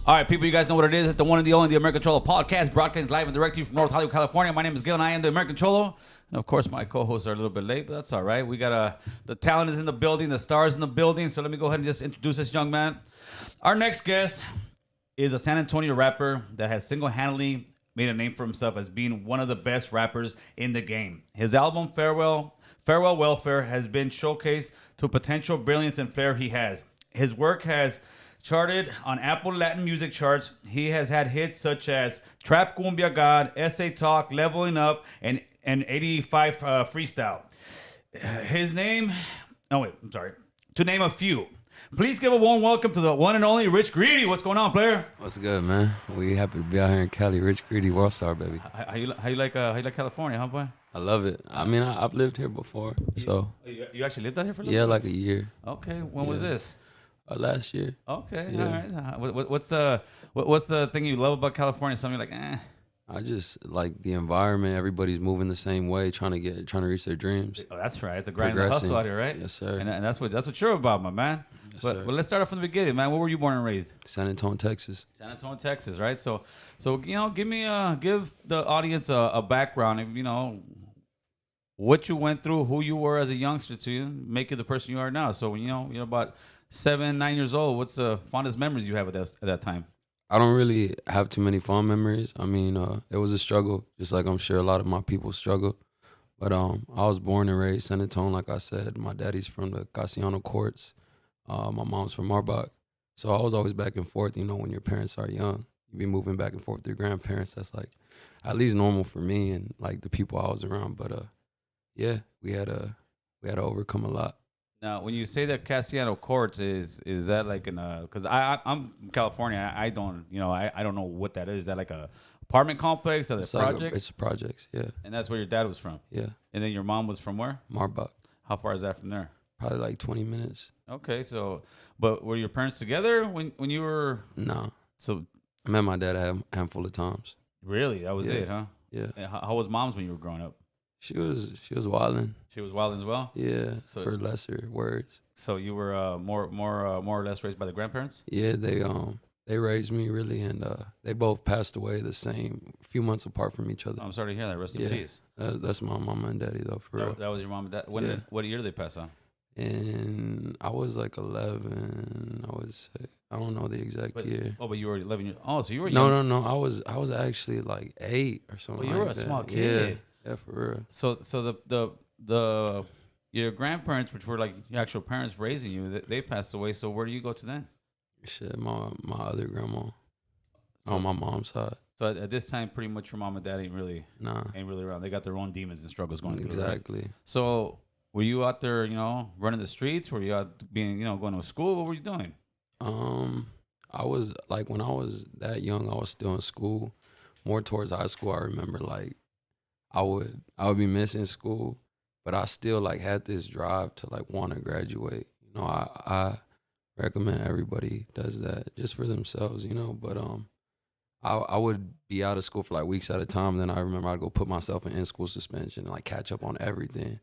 All right, people, you guys know what it is. It's the one and the only, the American Cholo podcast, broadcasting live and direct to you from North Hollywood, California. My name is Gil, and I am the American Cholo. And, of course, my co-hosts are a little bit late, but that's all right. We got the talent is in the building, the stars in the building, so let me go ahead and just introduce this young man. Our next guest is a San Antonio rapper that has single-handedly made a name for himself as being one of the best rappers in the game. His album, Farewell Welfare, has been showcased to potential brilliance and flair he has. His work has charted on Apple Latin music charts. He has had hits such as Trap Kumbia God, Essay Talk, Leveling Up, and 85 Freestyle. His name, to name a few. Please give a warm welcome to the one and only Rich Greedy. What's going on, player? What's good, man? We happy to be out here in Cali. Rich Greedy, World Star, baby. How you like California, huh, boy? I love it. I mean, I've lived here before, so. You actually lived out here for a little Yeah, bit? like a year. Okay, when was this? Last year. Okay, Yeah. all right. What's the thing you love about California? Something like, I just like the environment. Everybody's moving the same way, trying to reach their dreams. Oh, that's right. It's a grind and hustle out here, right? Yes, sir. And that's what you're about, my man. Yes, but sir. let's start off from the beginning, man. Where were you born and raised? San Antonio, Texas. San Antonio, Texas, right? So give the audience a background, what you went through, who you were as a youngster to make you the person you are now. So when you're about 7, 9 years old, what's the fondest memories you have at that time? I don't really have too many fond memories. I mean, it was a struggle, just like I'm sure a lot of my people struggle. But I was born and raised San Antonio, like I said. My daddy's from the Casiano courts. My mom's from Marbach. So I was always back and forth. When your parents are young, you be moving back and forth with your grandparents. That's like at least normal for me and like the people I was around. But yeah, we had to overcome a lot. Now, when you say that Casiano courts, is that like because I'm from California, I don't know what that is. Is that like a apartment complex or the projects? It's projects, yeah. And that's where your dad was from? Yeah. And then your mom was from where? Marbach. How far is that from there? Probably like 20 minutes. Okay, so, but were your parents together when you were? No. So I met my dad a handful of times. Really? That was Yeah. it, huh? Yeah. And how was mom's when you were growing up? She was wilding. She was wild as well? Yeah, So- for lesser words. So you were more or less raised by the grandparents? Yeah, they raised me really, and they both passed away the same few months apart from each other. I'm sorry to hear that. Rest in Yeah. peace. That's my mama and daddy though, for real. That was your mom and dad. Yeah. What year did they pass on? And I was like 11. I would say I don't know the exact year. But you were 11 years. Oh, so you were No, young. no, no. I was actually like 8 or something. Well, you were like a that. small kid. Yeah, for real. So the your grandparents, which were like your actual parents raising you, they passed away. So where do you go to then? Shit, my other grandma on my mom's side. So at this time, pretty much your mom and dad ain't really around. They got their own demons and struggles going through. Exactly. Right? So were you out there, running the streets? Were you out being, going to school? What were you doing? I was like when I was that young, I was still in school. More towards high school, I remember like I would be missing school, but I still like had this drive to like want to graduate. I recommend everybody does that just for themselves, But I would be out of school for like weeks at a time. Then I remember I'd go put myself in school suspension and like catch up on everything,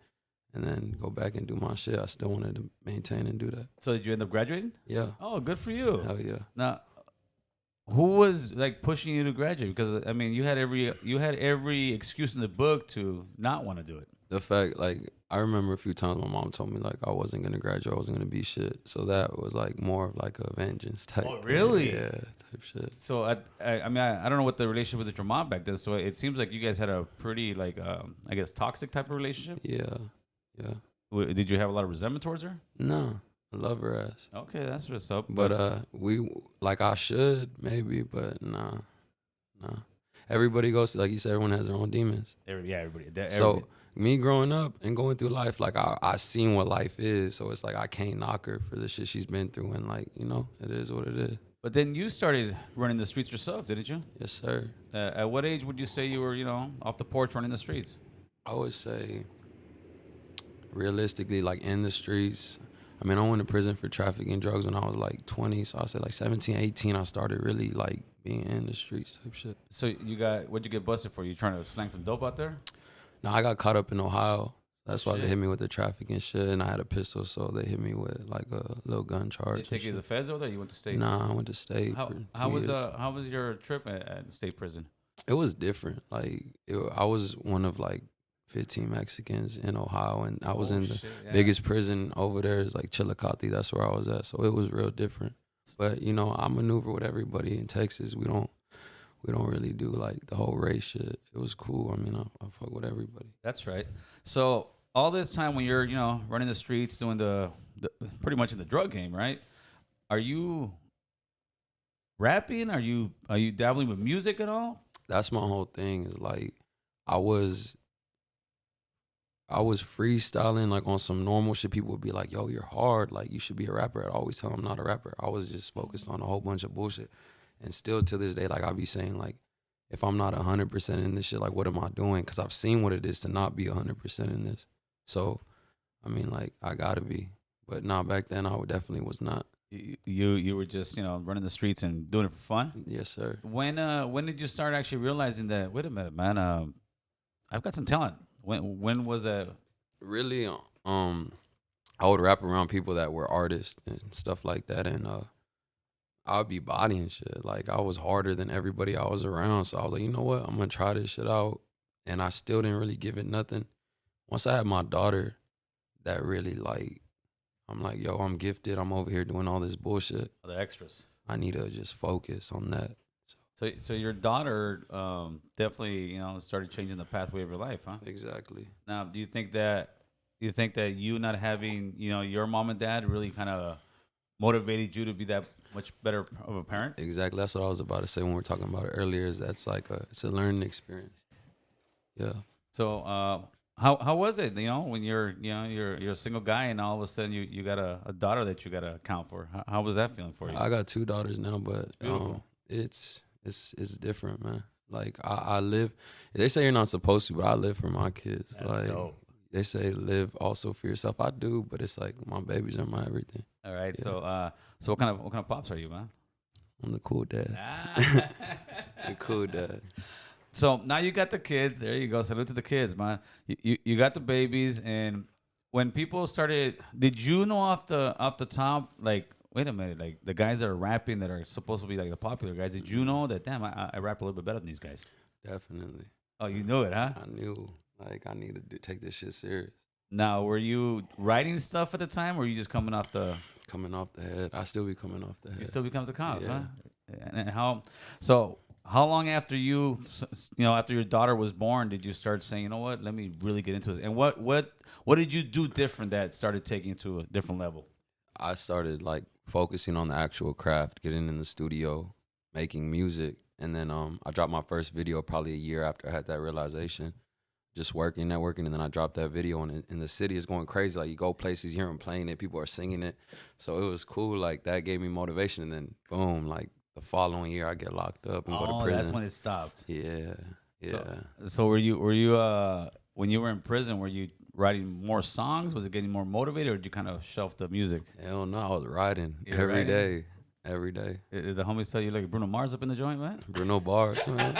and then go back and do my shit. I still wanted to maintain and do that. So did you end up graduating? Yeah. Oh, good for you. Hell yeah. Now, who was like pushing you to graduate? Because I mean, you had every excuse in the book to not want to do it. The fact, like, I remember a few times my mom told me like I wasn't gonna graduate, I wasn't gonna be shit. So that was like more of like a vengeance type. Oh, really? Thing. Yeah, type shit. So I don't know what the relationship was with your mom back then. So it seems like you guys had a pretty like I guess toxic type of relationship. Yeah, yeah. Did you have a lot of resentment towards her? No, I love her ass. Okay, that's what's up. But we like I should maybe, but nah. Everybody goes to, like you said, everyone has their own demons. Everybody. So me growing up and going through life, like I seen what life is, so it's like I can't knock her for the shit she's been through, and like it is what it is. But then you started running the streets yourself, didn't you? Yes, sir. At what age would you say you were, off the porch running the streets? I would say, realistically, like in the streets. I mean, I went to prison for trafficking drugs when I was like 20, so I say like 17, 18, I started really like being in the streets type shit. So what'd you get busted for? You trying to slang some dope out there? No, I got caught up in Ohio. That's why they hit me with the traffic and shit. And I had a pistol, so they hit me with like a little gun charge. Did they take you to the feds over there? You went to state? Nah, I went to state. How was your trip at the state prison? It was different. Like I was one of like 15 Mexicans in Ohio, and I was in the biggest prison over there is like Chillicothe. That's where I was at. So it was real different. But you know, I maneuver with everybody in Texas. We don't really do like the whole race shit. It was cool. I mean, I fuck with everybody. That's right. So all this time when you're, running the streets, doing the pretty much in the drug game, right? Are you rapping? Are you dabbling with music at all? That's my whole thing. Is like I was freestyling like on some normal shit. People would be like, "Yo, you're hard. Like you should be a rapper." I'd always tell them I'm not a rapper. I was just focused on a whole bunch of bullshit. And still to this day, like I be saying, like if I'm not 100% in this shit, like what am I doing? Because I've seen what it is to not be 100% in this. So, I mean, like I gotta be. But nah, back then I definitely was not. You were just running the streets and doing it for fun. Yes, sir. When did you start actually realizing that? Wait a minute, man. I've got some talent. When was that? Really, I would rap around people that were artists and stuff like that, and I would be bodying shit. Like I was harder than everybody I was around, so I was like, you know what? I'm gonna try this shit out, and I still didn't really give it nothing. Once I had my daughter, that really like, I'm like, yo, I'm gifted. I'm over here doing all this bullshit. The extras. I need to just focus on that. So your daughter definitely started changing the pathway of your life, huh? Exactly. Now, do you think that you not having your mom and dad really kind of motivated you to be that much better of a parent? Exactly. That's what I was about to say when we were talking about it earlier. Is that's like it's a learning experience. Yeah. So how was it? When you're a single guy and all of a sudden you got a daughter that you got to account for. How was that feeling for you? I got 2 daughters now, but it's beautiful. It's different, man. Like I live. They say you're not supposed to, but I live for my kids. That's like dope. They say live also for yourself. I do, but it's like my babies are my everything. All right. Yeah. So what kind of pops are you, man? I'm the cool dad. The cool dad. So now you got the kids. There you go. Salute to the kids, man. You got the babies, and when people started, did you know off the top, like, wait a minute, like the guys that are rapping that are supposed to be like the popular guys, did you know that, damn, I rap a little bit better than these guys? Definitely. Oh, you knew it, huh? I knew. Like I need to take this shit serious. Now, were you writing stuff at the time, or were you just coming off the head? I still be coming off the head. You still become the cop, Yeah. huh? And how long after after your daughter was born did you start saying, you know what, let me really get into this? And what did you do different that started taking it to a different level? I started like focusing on the actual craft, getting in the studio, making music, and then I dropped my first video probably a year after I had that realization. Just working, networking, and then I dropped that video, and in the city is going crazy. Like you go places, you hear them playing it, people are singing it, so it was cool. Like that gave me motivation, and then boom, like the following year I get locked up and go to prison. That's when it stopped. Yeah. So were you when you were in prison, were you writing more songs? Was it getting more motivated, or did you kind of shelf the music? Hell no, I was writing every day. Did the homies tell you like Bruno Mars up in the joint, man? Bruno Bars, man.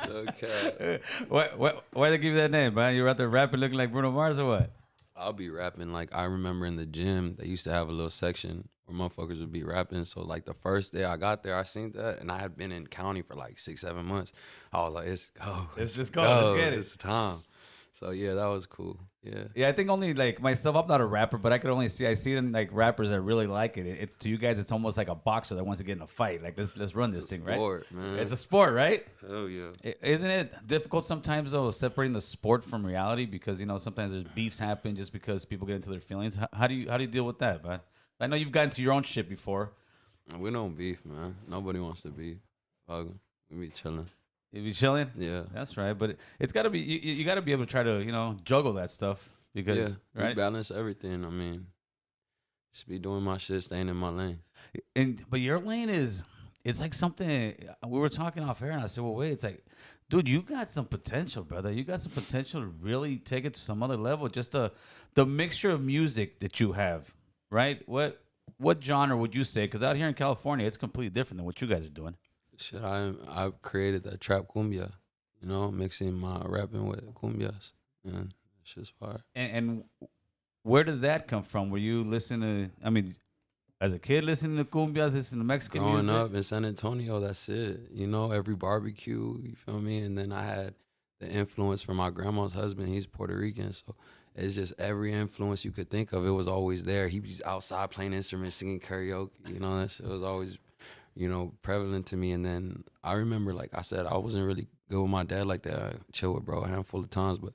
Okay. Why they give you that name, man? You were out there rapping looking like Bruno Mars or what? I'll be rapping. Like I remember in the gym, they used to have a little section where motherfuckers would be rapping. So like the first day I got there, I seen that, and I had been in county for like 6-7 months. I was like, let's go. Let's just go. Let's get it. It's time. So yeah, that was cool. Yeah. Yeah, I think only like myself, I'm not a rapper, but I see it in like rappers that really like it. It's to you guys, it's almost like a boxer that wants to get in a fight. Like let's run this thing, sport, right? Man. It's a sport, right? Hell yeah. Isn't it difficult sometimes though separating the sport from reality, because sometimes there's beefs happen just because people get into their feelings. How do you deal with that, man? I know you've gotten to your own shit before. We don't beef, man. Nobody wants to beef. We be chilling. You be chilling? Yeah. That's right. But it's got to be, you got to be able to try to, juggle that stuff. Because, right? We balance everything. I mean, just be doing my shit, staying in my lane. But your lane it's like something, we were talking off air and I said, well, wait, it's like, dude, you got some potential, brother. You got some potential to really take it to some other level. Just the mixture of music that you have, right? What genre would you say? Because out here in California, it's completely different than what you guys are doing. Shit, I created that trap kumbia, mixing my rapping with cumbias, and Shit's fire. And where did that come from? Were you listening to? I mean, as a kid, listening to cumbias, listening to Mexican Growing music. up in San Antonio, that's it. You know, every barbecue, you feel me? And then I had the influence from my grandma's husband. He's Puerto Rican, so it's just every influence you could think of. It was always there. He was outside playing instruments, singing karaoke. You know, that shit was always, you know, prevalent to me. And then I remember, like I said, I wasn't really good with my dad like that. I chill with bro a handful of times, but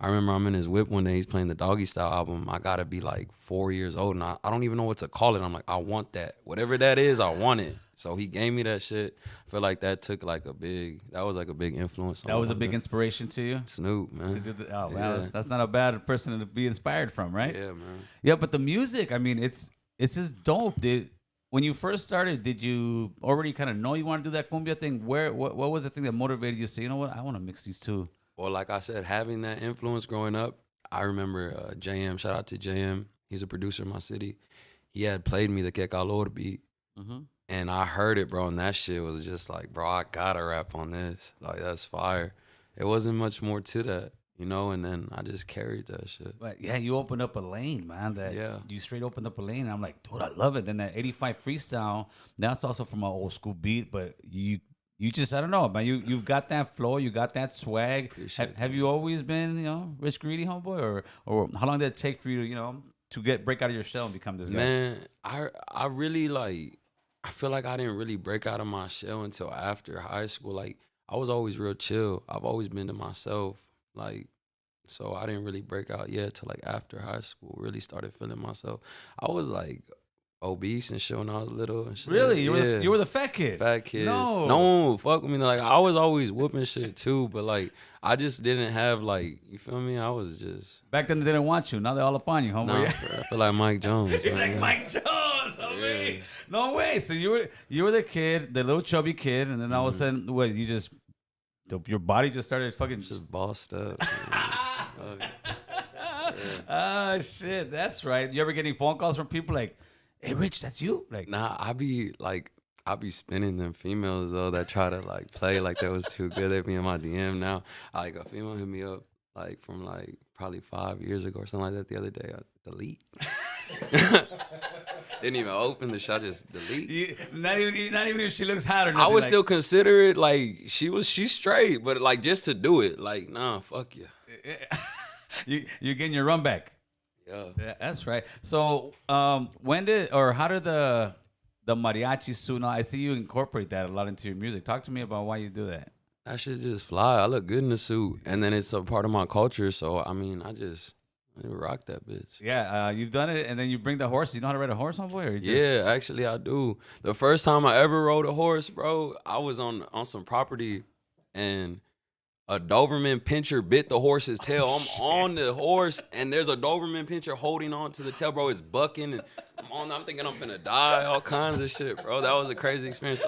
I remember I'm in his whip one day. He's playing the Doggy Style album. I gotta be like 4 years old, and I don't even know what to call it. I'm like, I want that. Whatever that is, I want it. So he gave me that shit. I feel like that took like that was like a big influence. That was a big inspiration to you? Snoop, man. Oh, wow. That's not a bad person to be inspired from, right? Yeah, man. Yeah, but the music, I mean, it's just dope. When you first started, did you already kind of know you want to do that cumbia thing? What was the thing that motivated you to say, you know what, I want to mix these two? Well, like I said, having that influence growing up, I remember JM, shout out to JM. He's a producer in my city. He had played me the Que Calor beat. Mm-hmm. And I heard it, bro, and that shit was just like, bro, I gotta rap on this. Like, that's fire. It wasn't much more to that, you know, and then I just carried that shit. But yeah, you opened up a lane, man. You straight opened up a lane. And I'm like, dude, I love it. Then that 85 freestyle, that's also from an old school beat, but you just, I don't know, man. You've got that flow, you got that swag. Have you always been, you know, rich greedy homeboy, or how long did it take for you to, you know, to break out of your shell and become this guy? Man, I really like. I feel like I didn't really break out of my shell until after high school. Like, I was always real chill. I've always been to myself. Like, so I didn't really break out yet till like after high school. Really started feeling myself. I was like obese and shit when I was little and shit. Really? You were the fat kid? Fat kid. No, fuck with me. Like, I was always whooping shit too, but like, I just didn't have like, you feel me? I was just. Back then they didn't want you. Now they're all up on you, homeboy. Nah, I feel like Mike Jones. You're like Mike Jones, homie. Yeah. No way. So you were the kid, the little chubby kid, and then all of a sudden, what? Your body just started fucking just bossed up. Ah, shit. That's right. You ever get any phone calls from people like, "Hey, Rich, that's you"? Like, nah, I be spinning them females though that try to like play like that was too good. They be in my DM now. Like, a female hit me up like from like probably 5 years ago or something like that the other day. I delete. Didn't even open the shot, just delete. Not even if she looks hot or nothing. I would still consider it like she's straight, but like just to do it, like, nah, fuck you. You're getting your run back. Yeah, that's right. So how did the mariachi suit? Now I see you incorporate that a lot into your music. Talk to me about why you do that. That shit just fly. I look good in the suit, and then it's a part of my culture. So I mean, I rock that bitch. Yeah, you've done it, and then you bring the horse. You know how to ride a horse, homeboy? Yeah, actually, I do. The first time I ever rode a horse, bro, I was on some property, and a Doberman pinscher bit the horse's tail. I'm on the horse, and there's a Doberman pinscher holding on to the tail, bro. It's bucking, and I'm thinking I'm finna die, all kinds of shit, bro. That was a crazy experience.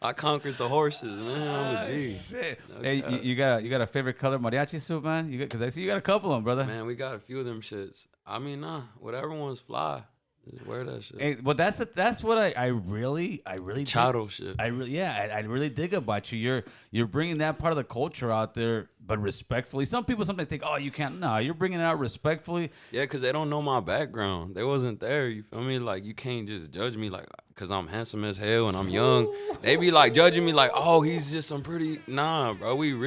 I conquered the horses, man. I'm a G. Shit. Hey, you got a favorite color mariachi suit, man? Because I see you got a couple of them, brother. Man, we got a few of them shits. I mean, nah, whatever one's fly. Just wear that shit. Hey, well, that's what I really Chado shit. I really dig about you. You're bringing that part of the culture out there, but respectfully. Some people sometimes think, oh, you can't. No, you're bringing it out respectfully. Yeah, because they don't know my background. They wasn't there. You feel me? Like, you can't just judge me like because I'm handsome as hell and I'm young. They be like judging me like, oh, he's just some pretty. Nah, bro. We've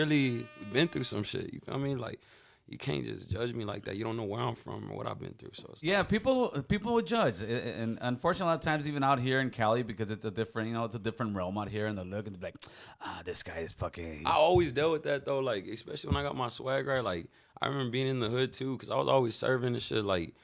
been through some shit. You feel me? Like, you can't just judge me like that. You don't know where I'm from or what I've been through. So yeah, people would judge, and unfortunately, a lot of times even out here in Cali, because it's a different realm out here, and they look and they're like, this guy is fucking. I always dealt with that though, like especially when I got my swag right. Like, I remember being in the hood too, because I was always serving and shit. Like,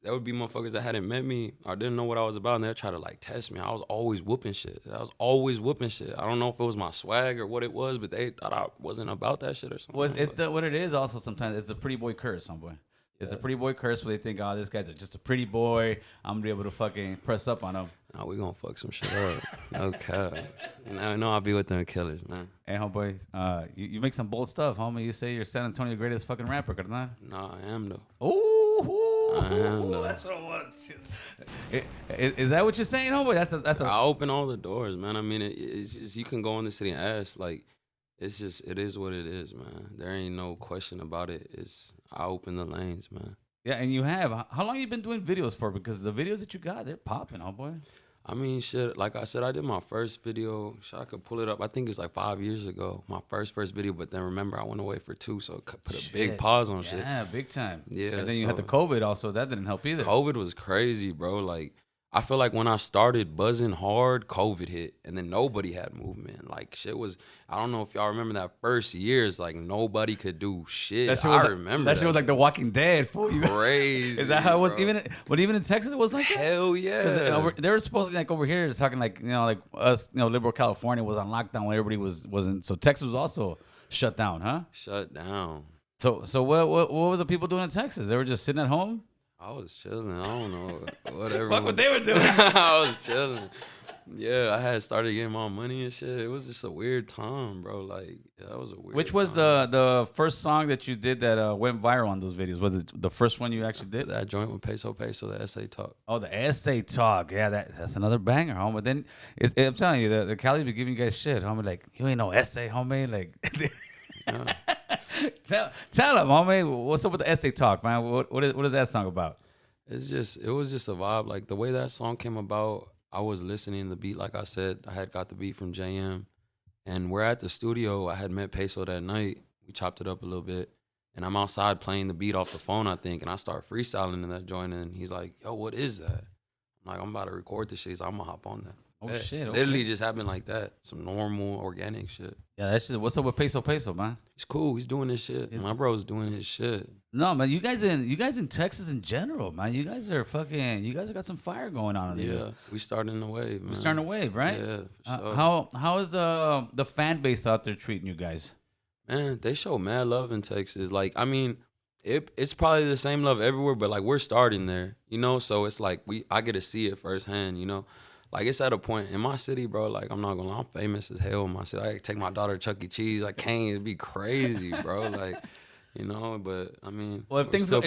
there would be motherfuckers that hadn't met me or didn't know what I was about, and they'd try to like test me. I was always whooping shit. I don't know if it was my swag or what it was, but they thought I wasn't about that shit or something. Well, what it is also sometimes it's the pretty boy curse, homeboy. It's a pretty boy curse where they think, oh, this guy's just a pretty boy. I'm gonna be able to fucking press up on him. Nah, we gonna fuck some shit up. No cap. I know I'll be with them killers, man. Hey, homeboy, you make some bold stuff, homie. You say you're San Antonio's greatest fucking rapper, carnal. Nah, I am though. Ooh, I am though. That's what I want. Is that what you're saying, homeboy? That's a. I open all the doors, man. I mean, it's just, you can go in the city and ask, like, it is what it is, man. There ain't no question about it. I open the lanes, man. Yeah, and you have. How long you been doing videos for? Because the videos that you got, they're popping, homeboy. I mean, shit. Like I said, I did my first video. Shit, I could pull it up. I think it's like 5 years ago. My first video. But then remember, I went away for 2, so it put a big pause on shit. Yeah, big time. Yeah. And then you had the COVID also. That didn't help either. COVID was crazy, bro. Like, I feel like when I started buzzing hard, COVID hit, and then nobody had movement. Like, shit was, I don't know if y'all remember that first year. It's like nobody could do shit. I remember that shit was like The Walking Dead. Crazy. Is that how it was? Bro. Even in Texas, it was like that? Hell yeah. They were supposed to like over here talking like like us, liberal California was on lockdown when everybody wasn't. So Texas was also shut down, huh? Shut down. So what was the people doing in Texas? They were just sitting at home. I was chilling. I don't know. Whatever. Fuck what they were doing. I was chilling. Yeah, I had started getting my money and shit. It was just a weird time, bro. Like, that was a weird Which was time. the first song that you did that went viral on those videos? Was it the first one you actually did? That joint with Peso, the essay talk. Oh, the essay talk. Yeah, that's another banger, homie. But then I'm telling you, the Cali be giving you guys shit, homie. Like, you ain't no essay, homie. Like, Yeah. tell them, homie. What's up with the essay talk, man? What is that song about? It was just a vibe. Like, the way that song came about, I was listening to the beat. Like I said, I had got the beat from JM, and we're at the studio. I had met Peso that night. We chopped it up a little bit, and I'm outside playing the beat off the phone, I think, and I start freestyling in that joint, and he's like, yo, what is that? I'm like, I'm about to record this shit. He's like, I'm gonna hop on that. Oh, shit. Okay. Literally just happened like that. Some normal, organic shit. Yeah, that shit. What's up with Peso, man? He's cool. He's doing his shit. My bro's doing his shit. No, man, you guys in Texas in general, man. You guys have got some fire going on. Yeah, we starting the wave, man. We're starting a wave, right? Yeah, for sure. How is the fan base out there treating you guys? Man, they show mad love in Texas. Like, I mean, it's probably the same love everywhere, but like, we're starting there, so it's like I get to see it firsthand, Like, it's at a point in my city, bro. Like, I'm not gonna lie, I'm famous as hell in my city. I take my daughter to Chuck E. Cheese. I can't. It'd be crazy, bro. Like, but I mean, well, if things go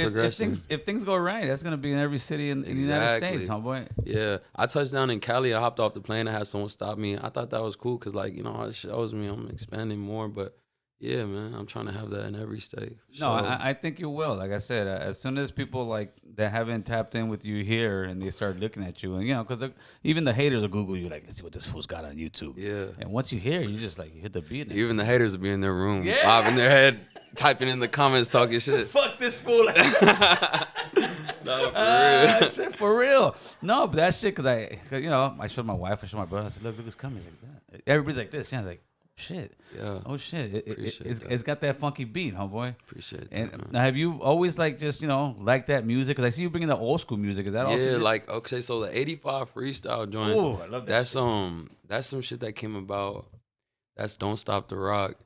right, that's gonna be in every city in the United States, homeboy. Yeah, I touched down in Cali. I hopped off the plane. I had someone stop me. I thought that was cool because, like, it shows me I'm expanding more. But yeah, man, I'm trying to have that in every state. No, I think you will. Like I said, as soon as people like that haven't tapped in with you here and they start looking at you, and because even the haters will Google you, like, let's see what this fool's got on YouTube. Yeah. And once you hear, you just like you hit the beat. Even the haters will be in their room, bobbing their head, typing in the comments, talking shit. Fuck this fool. No, for real. Shit, for real. No, but that shit, because I showed my wife, I showed my brother, I said, look who's coming. He's like that. Everybody's like this. Yeah, I was like, shit. Yeah. Oh shit. It's got that funky beat, homeboy. Appreciate that. And man. now, have you always like just like that music? Because I see you bringing the old school music. Is that also? Yeah, like, okay, so the 85 freestyle joint. Oh, I love that. That's some shit that came about. That's Don't Stop the Rock.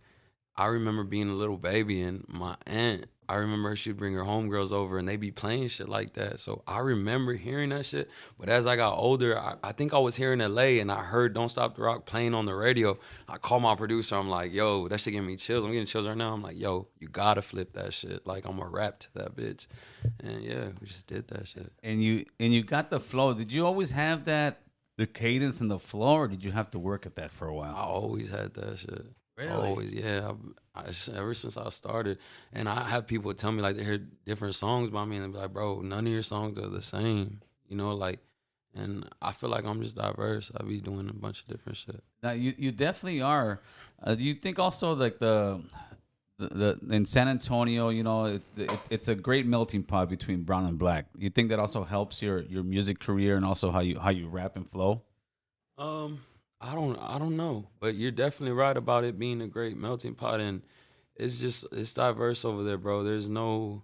I remember being a little baby, and my aunt, I remember she'd bring her homegirls over and they be playing shit like that. So I remember hearing that shit. But as I got older, I think I was here in LA and I heard Don't Stop the Rock playing on the radio. I called my producer. I'm like, yo, that shit giving me chills. I'm getting chills right now. I'm like, yo, you gotta flip that shit. Like, I'm gonna rap to that bitch. And yeah, we just did that shit. And you got the flow. Did you always have that, the cadence and the flow, or did you have to work at that for a while? I always had that shit. Really? Always, yeah. Ever since I started, and I have people tell me like they hear different songs by me, and they be like, "Bro, none of your songs are the same," like. And I feel like I'm just diverse. I be doing a bunch of different shit. Now you definitely are. Do you think also like the in San Antonio, it's a great melting pot between brown and black. You think that also helps your music career and also how you rap and flow? I don't know, but you're definitely right about it being a great melting pot, and it's diverse over there, bro. There's no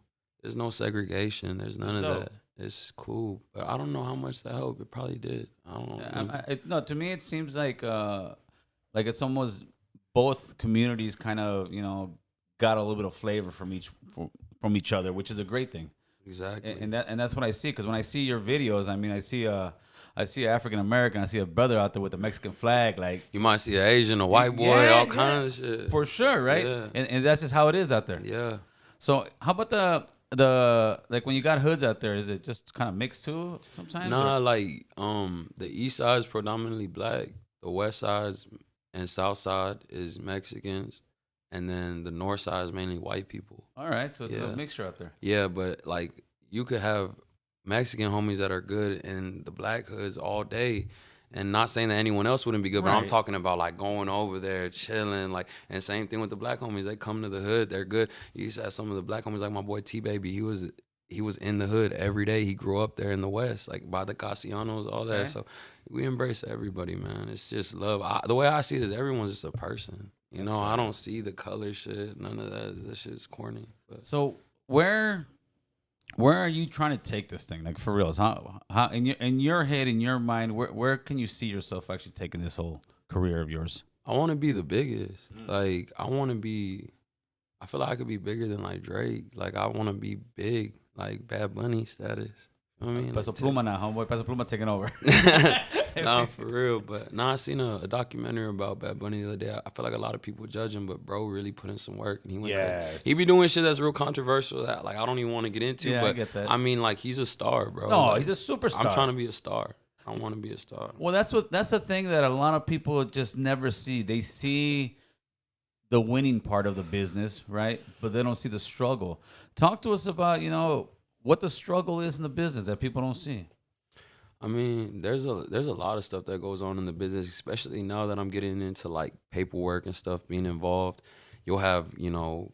segregation. There's none of that. It's cool, but I don't know how much that helped. It probably did. I don't know. No, to me it seems like it's almost both communities kind of got a little bit of flavor from each other, which is a great thing. Exactly. And that's what I see, because when I see your videos, I mean, I see an African American, I see a brother out there with a Mexican flag, like you might see an Asian, a white boy, all kinds of shit. For sure, right? Yeah. And that's just how it is out there. Yeah. So how about the like when you got hoods out there, is it just kind of mixed too sometimes? Nah, like the east side is predominantly black, the west side and south side is Mexicans. and then the north side is mainly white people. All right, so it's Yeah. a mixture out there. Yeah, but like you could have Mexican homies that are good in the black hoods all day. And not saying that anyone else wouldn't be good, but I'm Right. talking about like going over there, chilling, like, and same thing with the black homies. They come to the hood, they're good. You used to have some of the black homies, like my boy T Baby. He was in the hood every day. He grew up there in the West, like by the Casianos, all that. Okay. So we embrace everybody, man. It's just love. The way I see it is everyone's just a person. You know, I don't see the color shit, none of that. That shit's corny. But So where are you trying to take this thing? Like for reals? How in your head, in your mind, where can you see yourself actually taking this whole career of yours? I want to be the biggest. Like I want to be. I feel like I could be bigger than like Drake. Like I want to be big, like Bad Bunny status. You know what I mean? Peso Like, Pluma now, homeboy. Peso Pluma taking over. nah, for real. But I seen a documentary about Bad Bunny the other day. I feel like a lot of people judge him, but bro really put in some work. And he went Yes. crazy. He be doing shit that's real controversial that like I don't even want to get into. Yeah, I but get that. I mean, like he's a star, bro. No, Like, he's a superstar. I'm trying to be a star. I want to be a star. Well, that's the thing that a lot of people just never see. They see the winning part of the business, right? But they don't see the struggle. Talk to us about, what the struggle is in the business that people don't see. I mean, there's a lot of stuff that goes on in the business, especially now that I'm getting into like paperwork and stuff being involved. You'll have,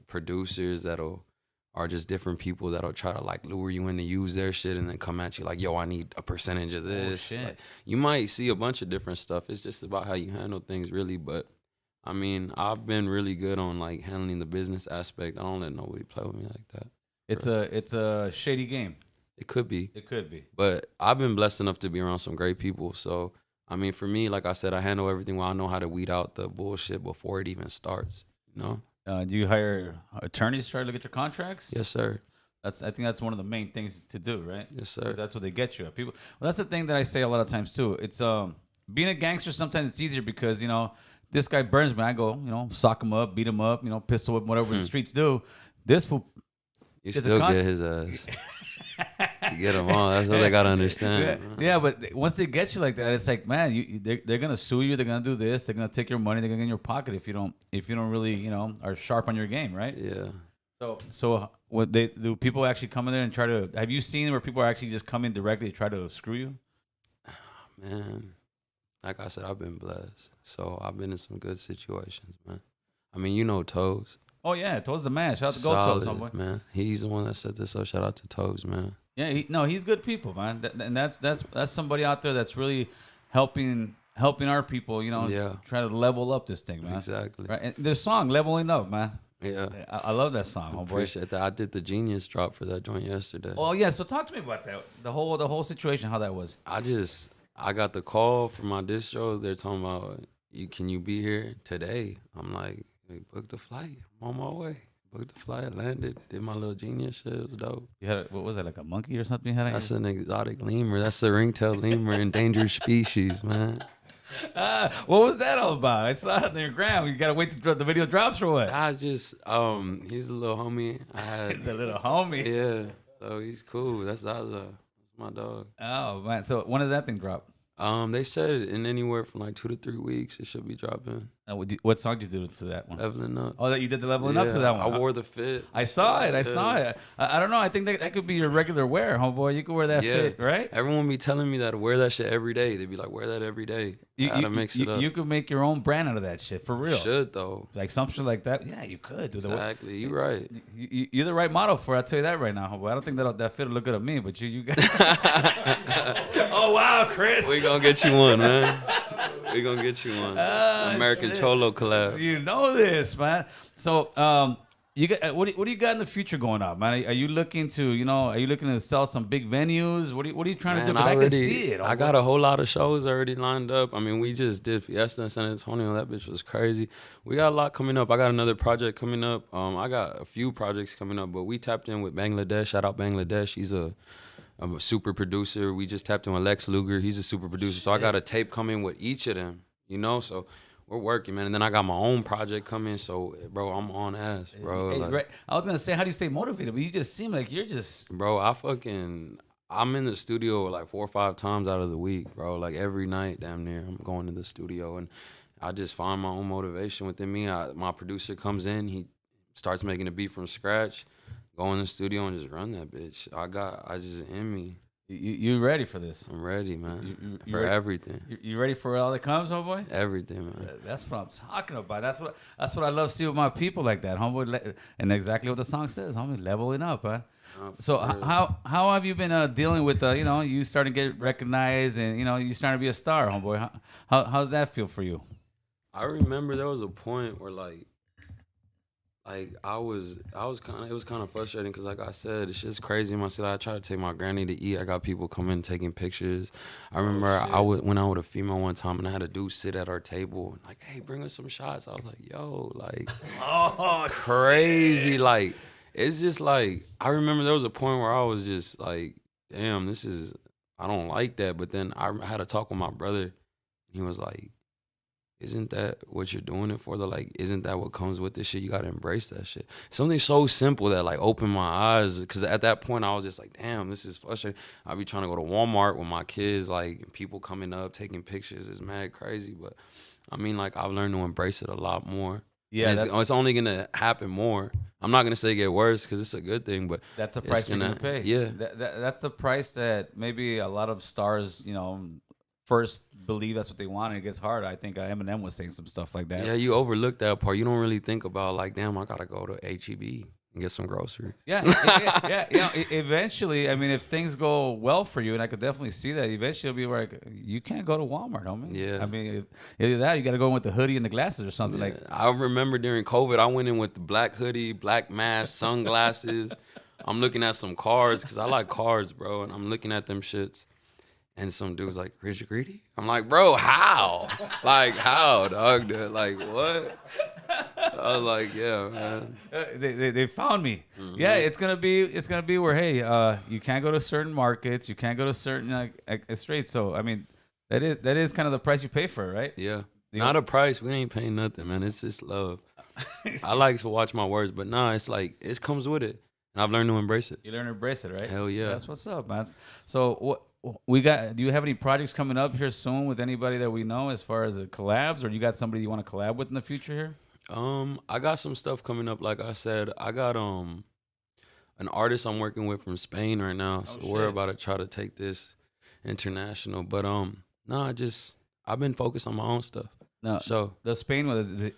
producers are just different people that'll try to like lure you in to use their shit and then come at you like, yo, I need a percentage of this. shit. Like, you might see a bunch of different stuff. It's just about how you handle things really. But I mean, I've been really good on like handling the business aspect. I don't let nobody play with me like that. It's a shady game. It could be. It could be. But I've been blessed enough to be around some great people. So, I mean, for me, like I said, I handle everything well. I know how to weed out the bullshit before it even starts, Do you hire attorneys to try to look at your contracts? Yes, sir. I think that's one of the main things to do, right? Yes, sir. That's what they get you. People. Well, that's the thing that I say a lot of times too. It's being a gangster. Sometimes it's easier because this guy burns me. I go sock him up, beat him up, pistol whip, whatever the streets do. This fool. You It's a still get his ass. You get them all. That's what they got to understand. Yeah, but once they get you like that, it's like, man, they're gonna sue you. They're gonna do this. They're gonna take your money. They're gonna get in your pocket if you don't really are sharp on your game, right? Yeah. So what do people actually come in there and try to? Have you seen where people are actually just come in directly to try to screw you? Man, like I said, I've been blessed. So I've been in some good situations, man. I mean, Toes. Oh yeah, Toes the man. Shout out to Go Solid, Toes, homeboy. man. He's the one that set this up. Shout out to Toes, man. Yeah, he's good people, man. And that's somebody out there that's really helping our people, Yeah. try to level up this thing, man. Exactly. Right? And the song "Leveling Up," man. Yeah. I love that song, homeboy. Appreciate that. I did the Genius drop for that joint yesterday. Oh yeah, so talk to me about that. The whole situation, how that was. I got the call from my distro. They're talking about, can you be here today? I'm like, hey, book the flight. I'm on my way. Booked the flight, landed, did my little Genius shit. It was dope. You had what was that, like a monkey or something? You had That's an exotic lemur. That's a ring-tailed lemur, endangered species, man. What was that all about? I saw it on your gram. You gotta wait till the video drops or what? I just, he's a little homie. I had, It's a little homie. yeah. So he's cool. That's Zaza. That's my dog. Oh man, so when does that thing drop? They said in anywhere from like 2 to 3 weeks it should be dropping. What song did you do to that one? Leveling Up. Oh, that you did the leveling up to that one. I wore the fit. I saw it. I don't know. I think that could be your regular wear, homeboy. You could wear that fit, right? Everyone be telling me that to wear that shit every day. They be like, wear that every day. I gotta mix it up. You could make your own brand out of that shit for real. Should though. Like something like that. Yeah, you could. Dude. Exactly. You right. You're the right model for it. I'll tell you that right now, homeboy. I don't think that fit will look good on me, but you got. Oh wow, Chris. We gonna get you one, man. We gonna get you one. American shit. Cholo collab. You know this, man. So, you got what do you got in the future going on, man? Are you looking to sell some big venues? What are you trying to do? 'Cause I can see it. I got a whole lot of shows already lined up. I mean, we just did Fiesta in San Antonio. That bitch was crazy. We got a lot coming up. I got another project coming up. I got a few projects coming up, but we tapped in with Bangladesh. Shout out Bangladesh. He's a super producer. We just tapped in with Lex Luger. He's a super producer. So I got a tape coming with each of them, So we're working, man. And then I got my own project coming. So, bro, I'm on ass, bro. Hey, Like, right. I was gonna say, how do you stay motivated? But you just seem like you're just. bro, I'm in the studio like 4 or 5 times out of the week, bro. Like every night, damn near, I'm going to the studio. And I just find my own motivation within me. My producer comes in, he starts making a beat from scratch, go in the studio and just run that bitch. I just in me. You ready for this? I'm ready, man. You For ready? everything. You ready for all that comes, homeboy? Everything, man. That's what I'm talking about. That's what I love to see with my people like that, homeboy. And exactly what the song says, homie, leveling up, huh? So how have you been dealing with you starting to get recognized and you starting to be a star, homeboy? How's that feel for you? I remember there was a point where like I was kind of, it was kind of frustrating because like I said, it's just crazy in my city. I try to take my granny to eat. I got people coming taking pictures. I remember went out with a female one time and I had a dude sit at our table and like, hey, bring us some shots. I was like, yo, like, crazy, shit. Like, it's just like I remember there was a point where I was just like, damn, I don't like that. But then I had a talk with my brother and he was like, isn't that what you're doing it for? Like, isn't that what comes with this shit? You gotta embrace that shit. Something so simple that like opened my eyes. Cause at that point I was just like, damn, this is frustrating. I be trying to go to Walmart with my kids, like people coming up, taking pictures. It's mad crazy. But I mean, like I've learned to embrace it a lot more. Yeah, it's only gonna happen more. I'm not gonna say get worse because it's a good thing, but that's the price you're gonna pay. Yeah, that's the price that maybe a lot of stars, first believe that's what they want, and it gets hard. I think Eminem was saying some stuff like that. Yeah, you overlook that part. You don't really think about like, damn, I gotta go to HEB and get some groceries. Yeah. Eventually, I mean, if things go well for you, and I could definitely see that, eventually it'll be like, you can't go to Walmart, homie. Yeah. I mean, either that, you got to go in with the hoodie and the glasses or something. Like. I remember during COVID, I went in with the black hoodie, black mask, sunglasses. I'm looking at some cards because I like cards, bro, and I'm looking at them shits. And some dude's like, Richard Greedy? I'm like, bro, how? Like, how, dog? Like, what? I was like, yeah, man. They found me. Mm-hmm. Yeah, it's gonna be where, hey, you can't go to certain markets, you can't go to certain streets. So I mean, that is kind of the price you pay for it, right? Yeah. Not a price. We ain't paying nothing, man. It's just love. I like to watch my words, but nah, it's like it comes with it. And I've learned to embrace it. You learn to embrace it, right? Hell yeah. That's what's up, man. So what do you have any projects coming up here soon with anybody that we know as far as collabs, or you got somebody you want to collab with in the future here? I got some stuff coming up. Like I said, I got an artist I'm working with from Spain right now. So we're about to try to take this international. But I've been focused on my own stuff. No, so the Spain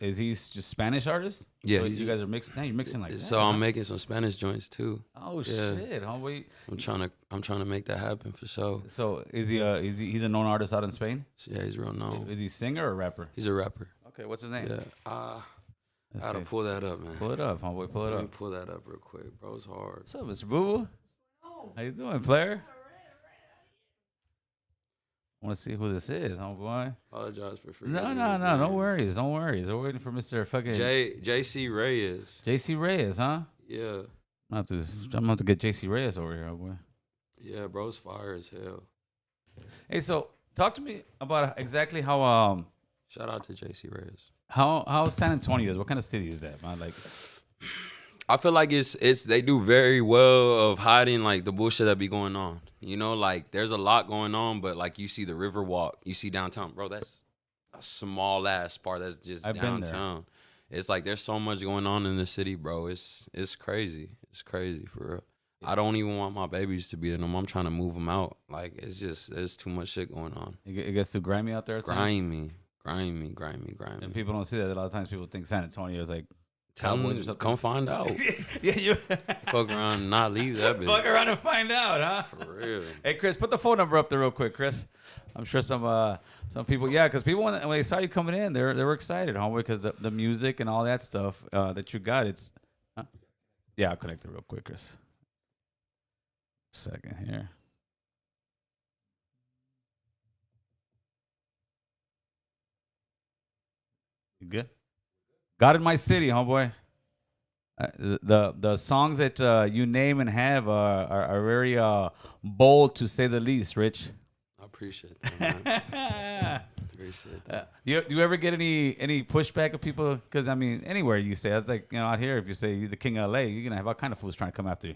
is he just Spanish artist? Yeah, so you guys are mixing. Now you're mixing like that. So I'm making some Spanish joints too. Oh shit, homie! I'm trying to make that happen for sure. So he's a known artist out in Spain? Yeah, he's real known. Is he a singer or a rapper? He's a rapper. Okay, what's his name? Yeah, I gotta pull that up, man. Pull it up, homeboy. Pull it up. Let me pull that up real quick, bro. It's hard. What's up, Mr. Boo Boo? How you doing, player? I want to see who this is, homeboy. Apologize for forgetting. No worries. Don't worry. We're waiting for Mr. fucking JC Reyes. JC Reyes, huh? Yeah. I'm gonna have to get JC Reyes over here, homeboy. Yeah, bro's fire as hell. Hey, so talk to me about exactly how shout out to JC Reyes. How San Antonio is. What kind of city is that, man? Like, I feel like it's they do very well of hiding like the bullshit that be going on. You know, like there's a lot going on, but like you see the Riverwalk, you see downtown, bro. That's a small ass part that's just downtown. It's like there's so much going on in the city, bro. It's crazy. It's crazy for real. I don't even want my babies to be there no more. I'm trying to move them out. Like it's just there's too much shit going on. It gets too grimy out there. At grimy. And people don't see that. A lot of times people think San Antonio is like. Tell them, come find out. Yeah, you fuck around and not leave that bitch. Fuck around and find out, huh? For real. Hey, Chris, put the phone number up there real quick, Chris. I'm sure some people, because people when they saw you coming in, they were excited, homeboy, because the music and all that stuff that you got. It's, yeah, I'll connect it real quick, Chris. Second here. You good? God in My City, homeboy. The songs that you name and have are very bold, to say the least, Rich. I appreciate that, man. Appreciate that. Do you ever get any pushback of people? Because, I mean, anywhere you say, it's like, out here, if you say you're the king of LA, you're going to have all kind of fools trying to come after you.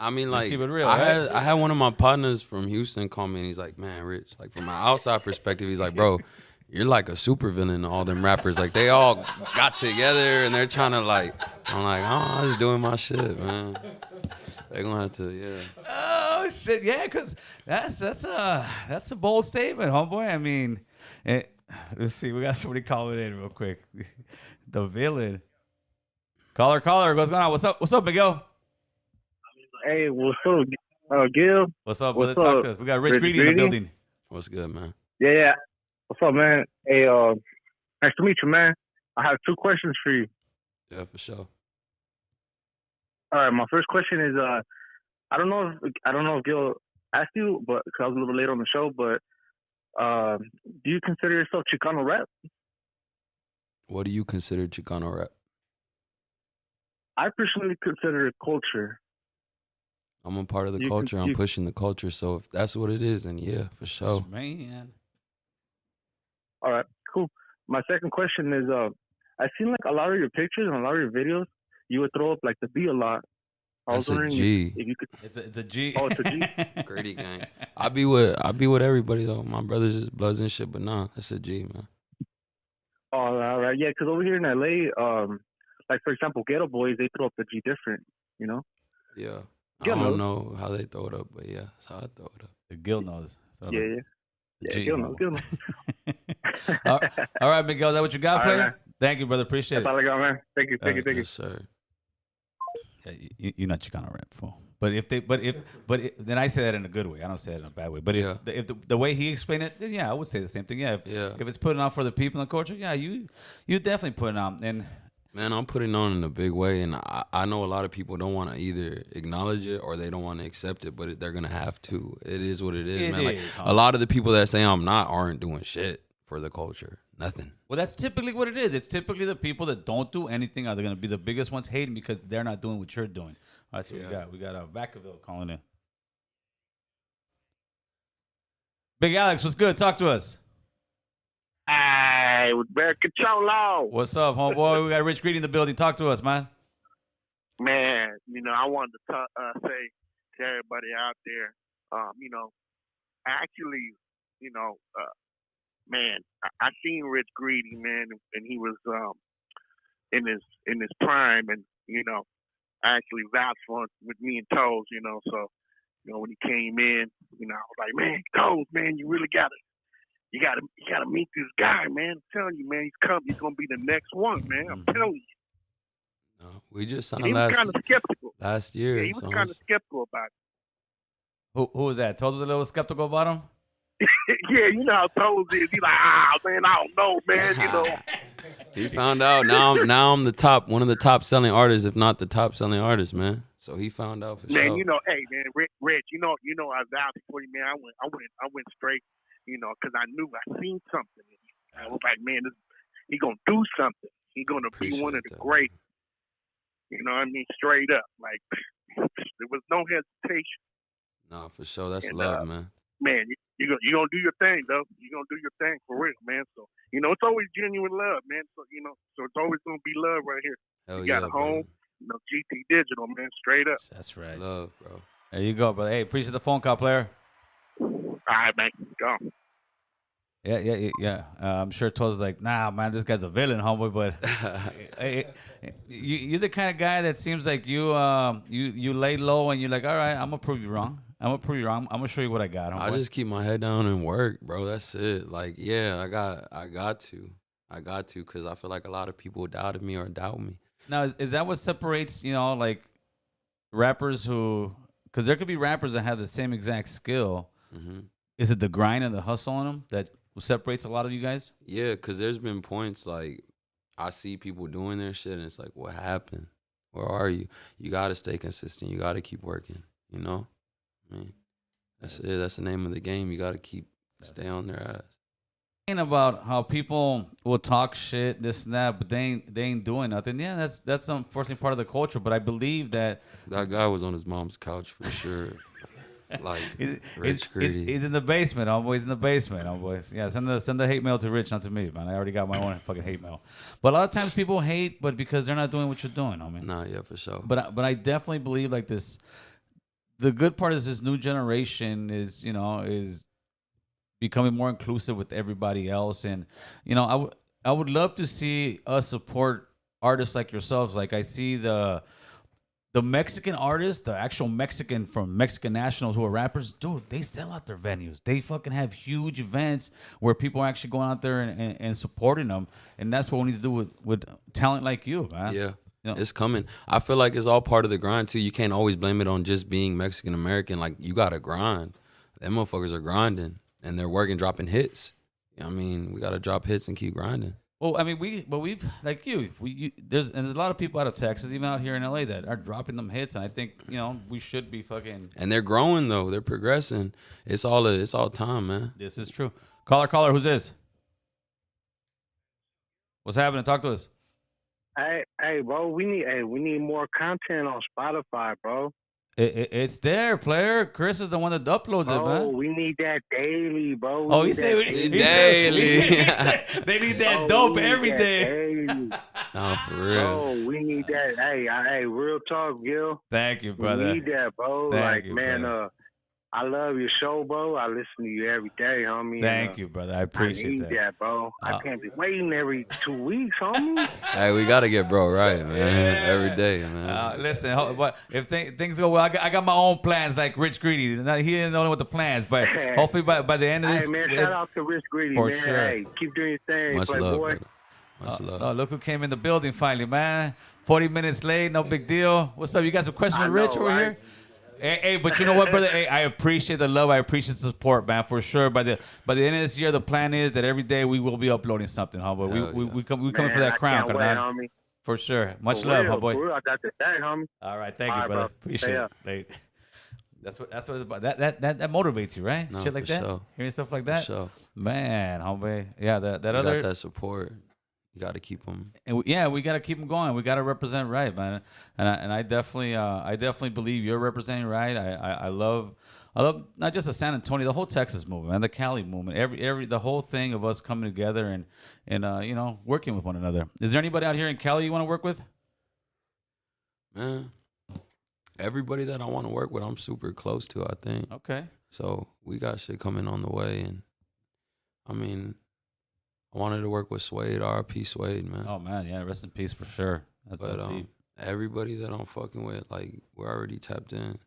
I mean, like, keep it real, I had one of my partners from Houston call me, and he's like, man, Rich, like, from my outside perspective, he's like, bro, you're like a super villain to all them rappers. Like they all got together and they're trying to like. I'm like, oh, I'm just doing my shit, man. They're gonna have to, yeah. Oh shit, yeah, because that's a bold statement, homeboy. I mean, let's see, we got somebody calling in real quick. The villain. Caller, what's going on? What's up, Miguel? Hey, what's up, Gil? What's up, brother? Talk to us. We got Rich Greedy in the building. What's good, man? Yeah. What's up, man? Hey, nice to meet you, man. I have 2 questions for you. Yeah, for sure. All right, my first question is, I don't know if Gil asked you, but because I was a little late on the show, but do you consider yourself Chicano rap? What do you consider Chicano rap? I personally consider it culture. I'm a part of the culture. I'm pushing the culture. So if that's what it is, then yeah, for sure. Man. All right, cool. My second question is, I've seen like a lot of your pictures and a lot of your videos. You would throw up like the B a lot. I was wondering if you could. It's a G. Oh, it's a G. Grady gang. I be with everybody though. My brothers is bloods and shit, but nah, it's a G, man. Oh, all right, yeah. Because over here in LA, like for example, Ghetto Boys, they throw up the G different, you know. Yeah. I don't know how they throw it up, but yeah, that's how I throw it up. The Gil knows. Yeah. Gil knows. All right, Miguel, is that what you got, player? Right, thank you, brother. Appreciate it. That's all I got, man. Thank you. Yes, sir. Yeah, you're not Chicano rap, fool. Then I say that in a good way. I don't say that in a bad way. But if the way he explained it, then yeah, I would say the same thing. Yeah, if it's putting on for the people in the culture, yeah, you definitely putting on. And man, I'm putting on in a big way, and I know a lot of people don't want to either acknowledge it or they don't want to accept it, but they're gonna have to. It is what it is, man. Like a lot of the people that say I'm not aren't doing shit for the culture. Nothing. Well, that's typically what it is. It's typically the people that don't do anything are going to be the biggest ones hating because they're not doing what you're doing. All right, so we got Vacaville calling in. Big Alex, what's good? Talk to us. Hey, with American Cholo. What's up, homeboy? We got Rich Greedy in the building. Talk to us, man. Man, I wanted to say to everybody out there, actually, man, I seen Rich Greedy, man, and he was in his prime, and I actually vouched for him with me and Toes, so when he came in, I was like, man, Toes, man, you really gotta meet this guy, man. I'm telling you, man, he's gonna be the next one, man. I'm telling you. No, we just signed he was kind of skeptical last year. Yeah, he was kind of skeptical about it. Who was that? Toes was a little skeptical about him. Yeah, you know how Toes is. He's like, man, I don't know, man. He found out. Now I'm one of the top selling artists, if not the top selling artist, man. So he found out for sure. Man, hey, man, Rich, I vouched for you, man. I went straight, because I knew I seen something. I was like, man, he gonna do something. He gonna be one of the great. You know what I mean? Straight up, like there was no hesitation. No, for sure. That's love, man. Man, you gonna do your thing, though. You gonna do your thing for real, man. So it's always genuine love, man. So so it's always gonna be love right here. Hell you got a home, GT Digital, man. Straight up. That's right. Love, bro. There you go, brother. Hey, appreciate the phone call, player. All right, man. Go. Yeah. I'm sure Toes was like, nah, man, this guy's a villain, homeboy. But you're the kind of guy that seems like you lay low and you're like, all right, I'm gonna prove you wrong. I'm gonna show you what I got. Homeboy. I just keep my head down and work, bro. That's it. Like, yeah, I got to, because I feel like a lot of people doubted me or doubt me. Now, is that what separates, like rappers who? Because there could be rappers that have the same exact skill. Mm-hmm. Is it the grind and the hustle in them that separates a lot of you guys? Yeah, because there's been points like I see people doing their shit and it's like, what happened? Where are you? You got to stay consistent. You got to keep working, I mean, that's it. That's the name of the game. You got to stay on their ass. About how people will talk shit, this and that, but they ain't doing nothing. Yeah, that's unfortunately part of the culture. But I believe that guy was on his mom's couch for sure. Like Rich Greedy. He's in the basement, homeboy. He's in the basement, homeboy. Yeah, send the hate mail to Rich, not to me, man. I already got my own fucking hate mail. But a lot of times people hate, but because they're not doing what you're doing, homie. Nah, yeah, for sure. But I definitely believe like this. The good part is this new generation is becoming more inclusive with everybody else. And you know, I would love to see us support artists like yourselves. Like I see the Mexican artists, the actual Mexican from Mexican nationals who are rappers, dude, they sell out their venues. They fucking have huge events where people are actually going out there and supporting them. And that's what we need to do with talent like you, man. Yeah. You know? It's coming. I feel like it's all part of the grind too. You can't always blame it on just being Mexican American. Like you gotta grind. Them motherfuckers are grinding and they're working, dropping hits. You know what I mean? We gotta drop hits and keep grinding. Well, I mean, we've like there's a lot of people out of Texas, even out here in LA, that are dropping them hits, and I think we should be fucking. And they're growing though. They're progressing. It's all time, man. This is true. Caller, who's this? What's happening? Talk to us. Hey, bro, we need more content on Spotify, bro. It's there, player. Chris is the one that uploads it, man. Oh, we need that daily, bro. He said daily. They need that dope every day. No, for real. Oh, we need that. Hey, real talk, Gil. Thank you, brother. We need that, bro. Thank you, man, brother. I love your show, bro. I listen to you every day, homie. Thank you, brother. I appreciate I need that, bro. I can't be waiting every 2 weeks, homie. Hey, we gotta get bro right, man. Every day, man. Listen, but if things go well, I got my own plans, like Rich Greedy. He didn't know what the plans, but hopefully by the end of this, hey man, shout out to Rich Greedy, for man. sure. Hey, keep doing your thing, Much love, boy. brother. Much love. Oh, look who came in the building finally, man. 40 minutes late, no big deal. What's up? You got some questions for Rich over here? Hey, but you know what, brother? Hey, I appreciate the love. I appreciate the support, man, for sure. By the end of this year, the plan is that every day we will be uploading something, homeboy. We coming for that crown, homie. For sure. Much For love, real, homeboy. for real, I got the thing, homie. All right, thank you, All right, brother. bro. Appreciate Stay it. up. Late. That's what it's about. That motivates you, right? No, Shit like for that. sure. Hearing stuff like that. For sure. Man, homeboy. Yeah, that You other. got that support. You got to keep them. And we got to keep them going. We got to represent right, man. And I definitely believe you're representing right. I love not just the San Antonio, the whole Texas movement and the Cali movement. The whole thing of us coming together and working with one another. Is there anybody out here in Cali you want to work with? Man, everybody that I want to work with, I'm super close to, I think. Okay. So we got shit coming on the way. And I mean, I wanted to work with Suede, RP Suede, man. Oh, man. Yeah. Rest in peace for sure. That's deep. Everybody that I'm fucking with, like, we're already tapped in.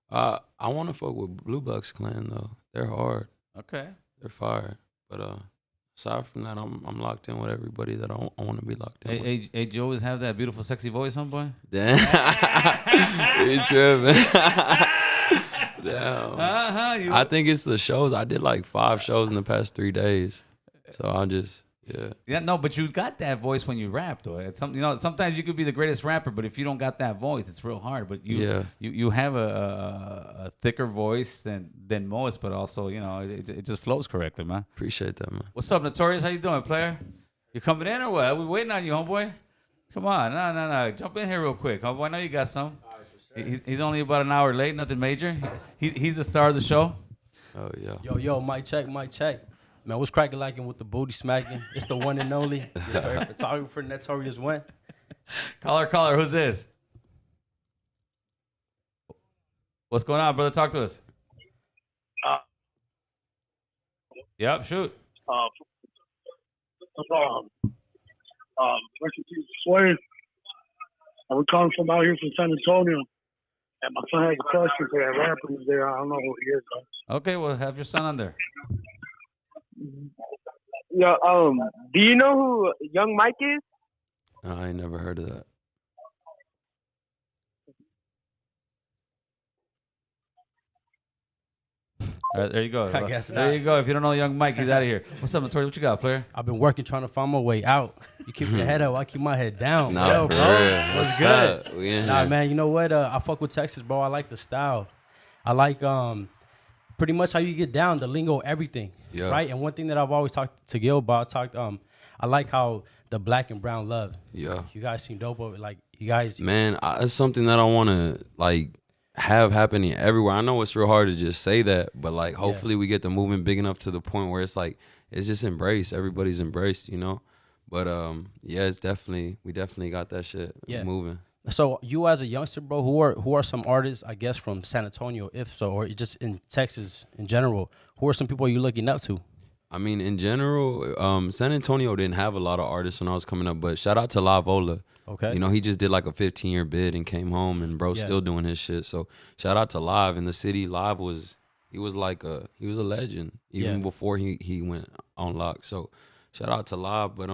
I want to fuck with Blue Bucks Clan, though. They're hard. Okay. They're fire. But aside from that, I'm locked in with everybody that I want to be locked in with. Hey, do you always have that beautiful, sexy voice, homeboy? Damn. You tripping. Damn. I think it's the shows. I did like 5 shows in the past 3 days. So I'll just, Yeah, no, but you got that voice when you rap, though. It's sometimes you could be the greatest rapper, but if you don't got that voice, it's real hard. But you have a thicker voice than most, but also, it just flows correctly, man. Appreciate that, man. What's up, Notorious? How you doing, player? You coming in or what? We waiting on you, homeboy. Come on, no. Jump in here real quick, homeboy. I know you got some. He's only about an hour late, nothing major. He's the star of the show. Oh, yeah. Yo, mic check. Man, what's cracking like with the booty smacking? It's the one and only. Your favorite photographer, Notorious One. Caller, who's this? What's going on, brother? Talk to us. Yep, shoot. Suede. We're calling from out here from San Antonio. And my son has a question for that rapper who's there. I don't know who he is, though. Okay, well, have your son on there. Yo, do you know who Young Mike is? I ain't never heard of that. All right, there you go. I guess there not. you go. If you don't know Young Mike, he's out of here. What's up, Notorious? What you got, player? I've been working trying to find my way out. You keep your head up, I keep my head down. Nah, Yo, for bro, real. what's What's good? up? We in Nah, here. man, you know what? I fuck with Texas, bro. I like the style. I like pretty much how you get down, the lingo, everything. Yeah. Right? And one thing that I've always talked to Gil about, I like how the black and brown love. Yeah. You guys seem dope over like you guys. Man, it's something that I want to, like, have happening everywhere. I know it's real hard to just say that, but, like, hopefully we get the movement big enough to the point where it's, like, it's just embraced. Everybody's embraced, But, yeah, we definitely got that shit moving. So you as a youngster, bro, who are some artists, I guess, from San Antonio, if so, or just in Texas in general, who are some people you're looking up to? I mean, in general, San Antonio didn't have a lot of artists when I was coming up, but shout out to Lavola. Okay. You know, he just did like a 15-year bid and came home, and bro's Yeah. still doing his shit. So shout out to Live in the city. Live was he was a legend even Yeah. before he went on lock. So shout out to Live, but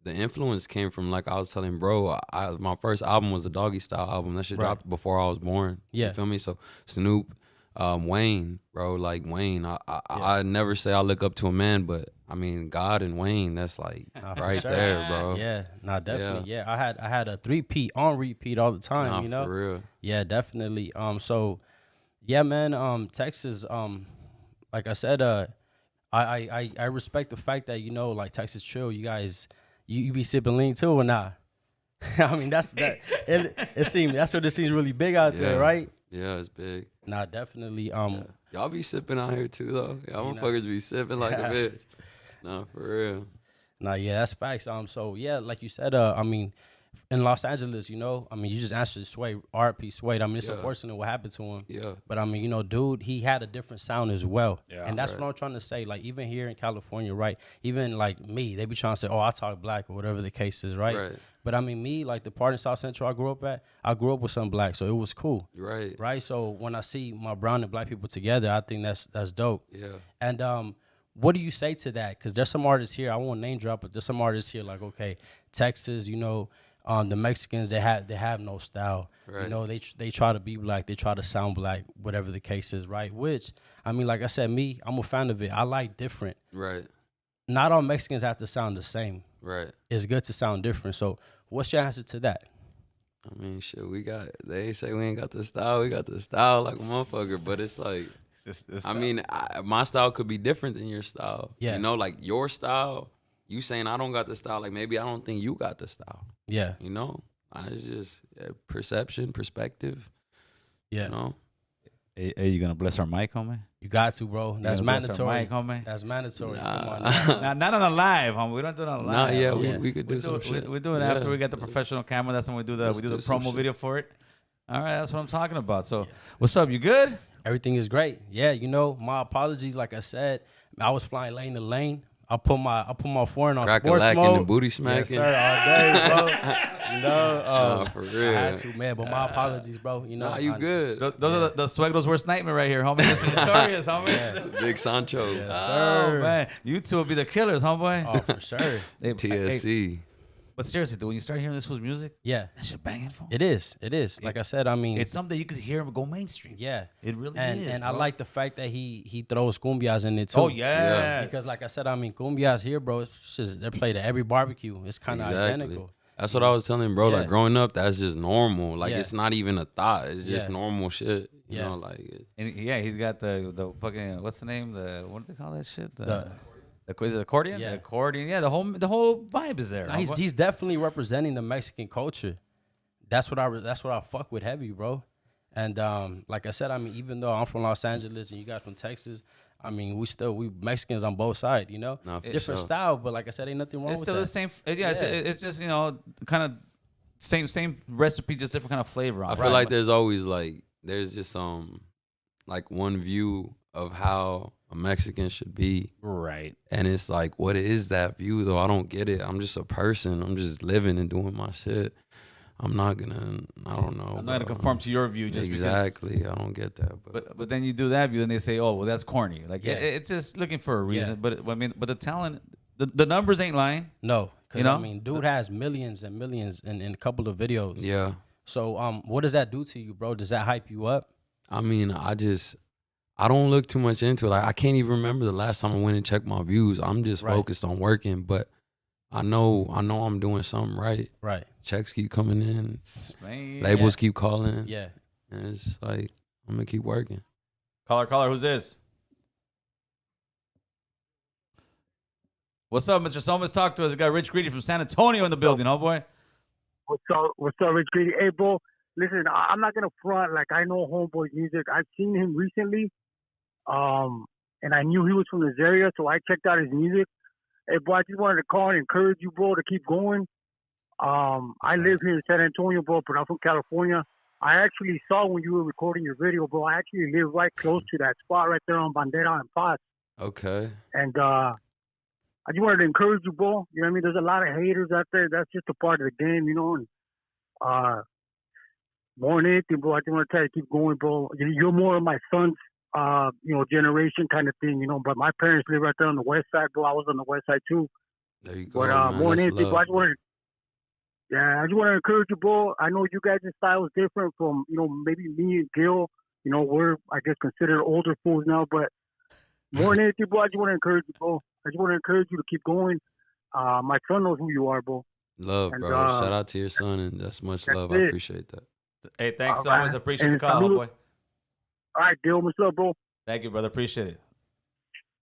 the influence came from, like I was telling bro, my first album was a Doggy Style album. That shit Right. dropped before I was born. Yeah. You feel me? So Snoop, Wayne, bro, like Wayne, I never say I look up to a man, but I mean God and Wayne, that's like Nah, for right sure. there, bro. Yeah, nah, definitely. Yeah, I had a 3-peat on repeat all the time. Nah, you know. for real. Yeah, definitely. So, yeah, man. Texas. Like I said, I respect the fact that, you know, like Texas Chill, you guys, you be sipping lean too or not? I mean, it seems that's what it seems really big out there, Yeah. right? Yeah, it's big. Nah, definitely. Y'all be sipping out here too, though. Y'all You know. motherfuckers be sipping like a bitch. Nah, for real. Nah, yeah, that's facts. So yeah, like you said, I mean, in Los Angeles, you know, I mean, you just answered Sway, R.P. Sway. I mean, it's Yeah. unfortunate what happened to him. Yeah. But I mean, you know, dude, he had a different sound as well. Yeah. And that's Right. what I'm trying to say. Like, even here in California, right? Even like me, they be trying to say, oh, I talk black or whatever the case is, right? Right. But I mean, me, like the part in South Central I grew up at, I grew up with some black, so it was cool. Right. Right? So when I see my brown and black people together, I think that's dope. Yeah. And what do you say to that? Because there's some artists here, I won't name drop, but there's some artists here like, okay, Texas, you know, the Mexicans, they have no style. Right. You know, they try to be black, they try to sound black, whatever the case is, right? Which, I mean, like I said, me, I'm a fan of it. I like different. Right. Not all Mexicans have to sound the same. Right. It's good to sound different. So what's your answer to that? I mean, shit, they say we ain't got the style. We got the style like a motherfucker, but it's like, I mean, my style could be different than your style. Yeah. You know, like your style, you saying I don't got the style, like maybe I don't think you got the style. Yeah. You know? It's just perception, perspective. Yeah. You know? Are you gonna bless our mic, homie? You got to, bro. That's gonna bless our mandatory. mic, homie? That's mandatory. Nah. Come on now. Not on a live, homie. We don't do it on a live. Nah, yeah, homie. Yeah. we could do some shit. We do it after we get the professional camera. That's when we do the Let's do some promo shit. video for it. All right, that's what I'm talking about. So, what's up? You good? Everything is great. Yeah, you know, my apologies. Like I said, I was flying lane to lane. I put my foreign on sports Crack-a-lacking mode. and booty Yes, smacking. sir, all day, bro. You know, Nah, for real. I had to, man. But my apologies, bro. You know, Nah, you good. Those are the Suegros worst nightmare right here, homie. This is notorious, homie. Big Sancho. Yes, Oh sir. man, you two will be the killers, homeboy. Oh, for sure. Hey, TSC. but seriously, dude, when you start hearing this fool's music, Yeah, that shit banging, fool. it is. It is. Like I said, I mean, It's something you could hear him go mainstream. yeah. It really And is. and I bro. like the fact that he throws cumbias in it too. Oh yes. Because like I said, I mean, cumbias here, bro, it's just, they're played at every barbecue. It's kind of identical. That's what I was telling bro. Yeah. Like growing up, that's just normal. Like Yeah. it's not even a thought. It's just Yeah. normal shit. You Yeah. know, like And yeah, he's got the fucking what's the name? What do they call that shit? Is it accordion? Yeah. The accordion. Yeah, the whole vibe is there. Nah, he's definitely representing the Mexican culture. That's what I fuck with heavy, bro. And like I said, I mean, even though I'm from Los Angeles and you guys from Texas, I mean, we Mexicans on both sides, you know. Nah, for Different sure. style, but like I said, ain't nothing wrong It's with still that. the same. Yeah, Yeah. It's just kind of same recipe, just different kind of flavor on. I it. feel like there's always there's just like one view of how a Mexican should be. right. And it's like, what is that view though? I don't get it. I'm just a person. I'm just living and doing my shit. I'm not gonna, I don't know. I'm not gonna bro. conform to your view. Just Exactly. I don't get that. But then you do that view, then they say, oh well, that's corny. Like Yeah. it's just looking for a reason. Yeah. But I mean, but the talent, the numbers ain't lying. No, because You know? I mean, dude has millions and millions in a couple of videos. yeah. So what does that do to you, bro? Does that hype you up? I mean, I don't look too much into it. Like I can't even remember the last time I went and checked my views. I'm just Right. focused on working, but I know I'm doing something right. Right. Checks keep coming in, Man, labels keep calling, Yeah. and it's just like I'm gonna keep working. Caller, who's this? What's up, Mr. Somas? Talk to us. We got Rich Greedy from San Antonio in the building, oh boy. What's up, Rich Greedy? Hey, bro, listen, I'm not gonna front. Like, I know Homeboy's music. I've seen him recently, and I knew he was from this area, so I checked out his music. Hey, bro, I just wanted to call and encourage you, bro, to keep going. I live here in San Antonio, bro, but I'm from California. I actually saw when you were recording your video, bro. I actually live right close to that spot right there on Bandera and Paz. Okay. And I just wanted to encourage you, bro. You know what I mean? There's a lot of haters out there. That's just a part of the game, you know. And more than anything, bro, I just want to tell you, keep going, bro. You're more of my son's, generation kind of thing, you know. But my parents live right there on the west side, bro. I was on the west side too. There you go, But man. more than That's anything, bro, love, bro. I just want to encourage you, bro. I know you guys' style is different from, you know, maybe me and Gil. You know, we're, I guess, considered older fools now. But more than anything, bro, I just want to encourage you, bro. I just want to encourage you to keep going. My son knows who you are, bro. Love, And, bro. Shout out to your son, and that's much love. I it. appreciate that. Hey, thanks All so right. much. I appreciate And the call, salute. boy. All right, Gil, what's up, bro? Thank you, brother. Appreciate it.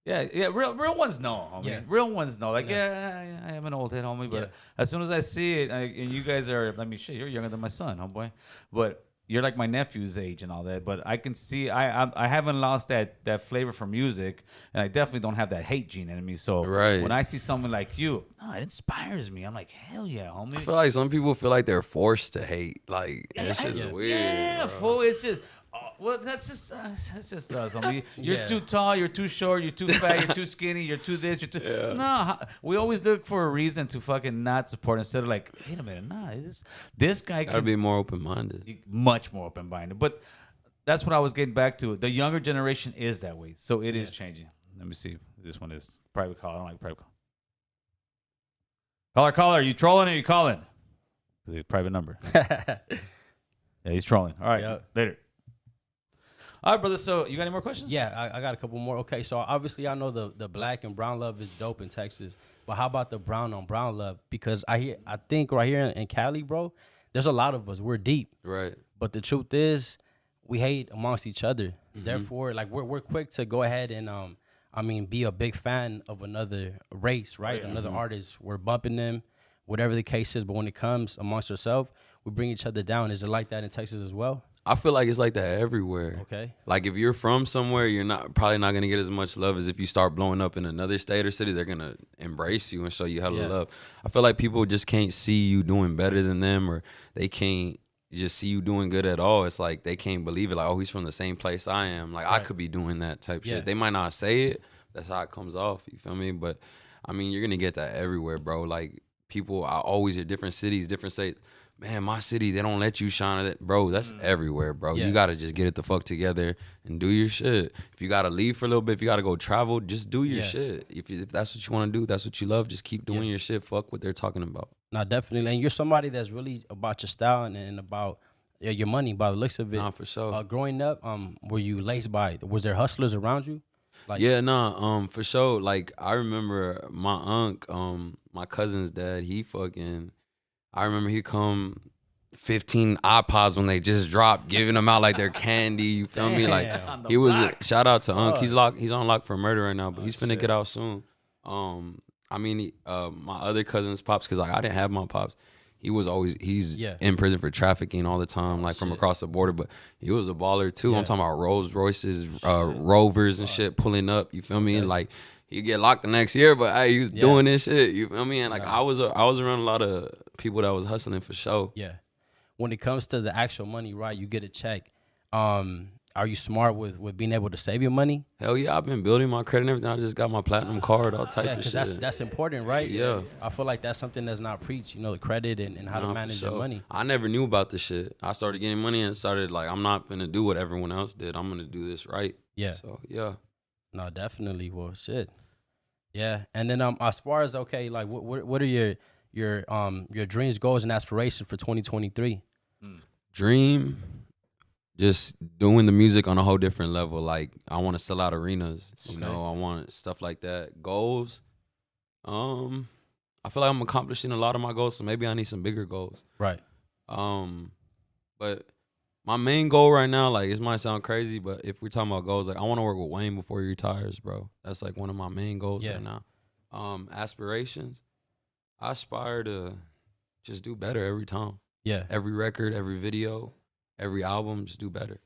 Yeah. Real ones know, homie. Yeah. Real ones know. Like, I am an old head, homie. But as soon as I see it, and you guys are, I mean, shit, you're younger than my son, homeboy. But you're like my nephew's age and all that. But I can see, I haven't lost that flavor for music, and I definitely don't have that hate gene in me. So Right. when I see someone like you, it inspires me. I'm like, hell yeah, homie. I feel like some people feel like they're forced to hate. Like, it's just weird. Yeah, bro. fool. It's just, well, that's just us. Homie. You're Yeah. too tall. You're too short. You're too fat. You're too skinny. You're too this. You're too. No, we always look for a reason to fucking not support instead of like, wait a minute, this guy Gotta can be more open-minded. much more open-minded. But that's what I was getting back to. The younger generation is that way, so it is changing. Let me see. This one is private call. I don't like private call. Caller, you trolling or you calling? The private number. Yeah, he's trolling. All right, later. All right, brother. So you got any more questions? Yeah, I got a couple more. Okay, so obviously I know the black and brown love is dope in Texas, but how about the brown on brown love? Because I think right here in Cali, bro, there's a lot of us. We're deep, Right. but the truth is, we hate amongst each other. Mm-hmm. Therefore, like we're quick to go ahead and be a big fan of another race, right? Another artist. We're bumping them, whatever the case is. But when it comes amongst ourselves, we bring each other down. Is it like that in Texas as well? I feel like it's like that everywhere. Okay. Like if you're from somewhere, you're probably not gonna get as much love as if you start blowing up in another state or city. They're gonna embrace you and show you hella love. I feel like people just can't see you doing better than them, or they can't just see you doing good at all. It's like they can't believe it. Like, oh, he's from the same place I am. Like I could be doing that type shit. They might not say it. That's how it comes off. You feel me? But I mean, you're gonna get that everywhere, bro. Like people, I always hear different cities, different states. Man, my city, they don't let you shine at it. Bro, that's everywhere, bro. You got to just get it the fuck together and do your shit. If you got to leave for a little bit, if you got to go travel, just do your shit. If that's what you want to do, that's what you love, just keep doing your shit. Fuck what they're talking about. No, definitely. And you're somebody that's really about your style and about your money by the looks of it. Nah, for sure. Growing up, were you laced by, was there hustlers around you? Like, for sure. Like, I remember my my cousin's dad, I remember he come 15 iPods when they just dropped, giving them out like they're candy. You feel me? Like he was shout out to Unc. He's on lock for murder right now, but he's finna get out soon. I mean, my other cousin's pops, because like I didn't have my pops. He's in prison for trafficking all the time, like from across the border. But he was a baller too. I'm talking about Rolls Royces, Rovers and shit pulling up. You feel me? And like he get locked the next year, but hey, he was doing this shit. You feel me? And like I was around a lot of people that was hustling for sure. Yeah. When it comes to the actual money, right? You get a check. Are you smart with being able to save your money? Hell yeah, I've been building my credit and everything. I just got my platinum card, all type of shit. That's important, right? Yeah. I feel like that's something that's not preached, the credit and how to manage your money. I never knew about this shit. I started getting money and started like, I'm not gonna do what everyone else did. I'm gonna do this right. Yeah. So yeah. No, definitely. Well, shit. Yeah. And then as far as like what are your dreams, goals, and aspirations for 2023? Dream, just doing the music on a whole different level. Like I want to sell out arenas, I want stuff like that. Goals, I feel like I'm accomplishing a lot of my goals, so maybe I need some bigger goals. Right. But my main goal right now, like, it might sound crazy, but if we're talking about goals, like I want to work with Wayne before he retires, bro. That's like one of my main goals right now. Aspirations, I aspire to just do better every time. Yeah. Every record, every video, every album, just do better.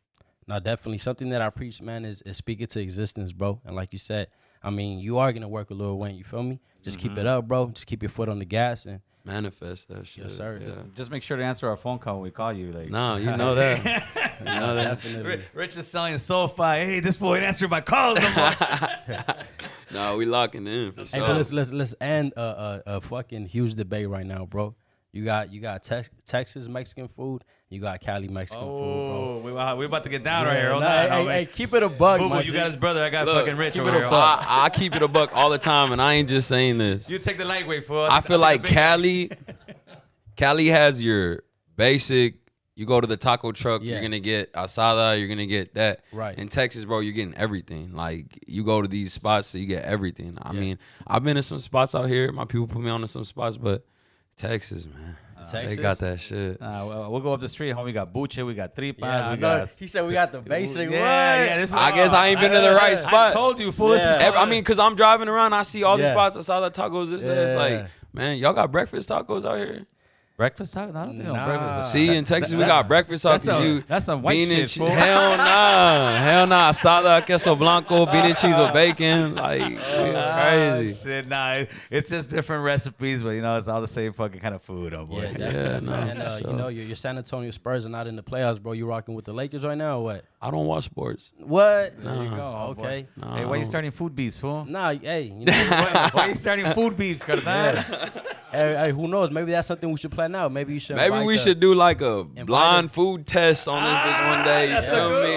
No, definitely. Something that I preach, man, is speak it to existence, bro. And like you said, I mean, you are going to work with Lil Wayne, you feel me? Just keep it up, bro. Just keep your foot on the gas and manifest that shit. Yes, sir. Yeah. Just make sure to answer our phone call when we call you. Like, nah, you know that. You know that. Definitely. Rich is selling SoFi. Hey, this boy ain't answering my calls no more. Nah, we locking in for Hey, sure. but let's end a fucking huge debate right now, bro. You got Texas Mexican food. You got Cali Mexican food, bro. Oh, we about to get down right here. Hold Nah, on, hey, homie. hey, keep it a buck, Boo-boo, my you G. got his brother. I got Look, fucking Rich keep over it a here. buck. I keep it a buck all the time, and I ain't just saying this. You take the lightweight, fool. I feel like Cali has your basic. You go to the taco truck, Yeah. you're gonna get asada, you're gonna get that. Right. In Texas, bro, you're getting everything. Like you go to these spots, so you get everything. I mean, I've been in some spots out here. My people put me on to some spots, but Texas, man, Texas? they got that shit. Well, we'll go up the street, homie. We got buche, we got tripas, Yeah, I we know. got. He said we got the basic. Yeah, this I guess I ain't been to the right spot. I told you, fool. Yeah. I mean, cause I'm driving around, I see all these Yeah. spots. Asada tacos. It's Yeah. like, man, y'all got breakfast tacos out here. breakfast taco. No, I don't think no Nah. breakfast. See, in Texas, we got breakfast tacos. That's some white bean shit, and fool. hell nah, asada, queso blanco, bean and cheese with bacon, like crazy. Shit, nah, it's just different recipes, but you know, it's all the same fucking kind of food, oh boy. Yeah, definitely. no, And for sure. you know, your San Antonio Spurs are not in the playoffs, bro. You rocking with the Lakers right now or what? I don't watch sports. What? There you go. Oh, Okay. boy. Nah, Hey, why I you don't. starting food beefs, fool? Nah, hey, you know, Why you starting food beefs, carnal? hey, who knows? Maybe that's something we should plan out. Maybe you should. Maybe invite we the- should do like a invite blind a- food test on this bitch one day. You That's a feel good me?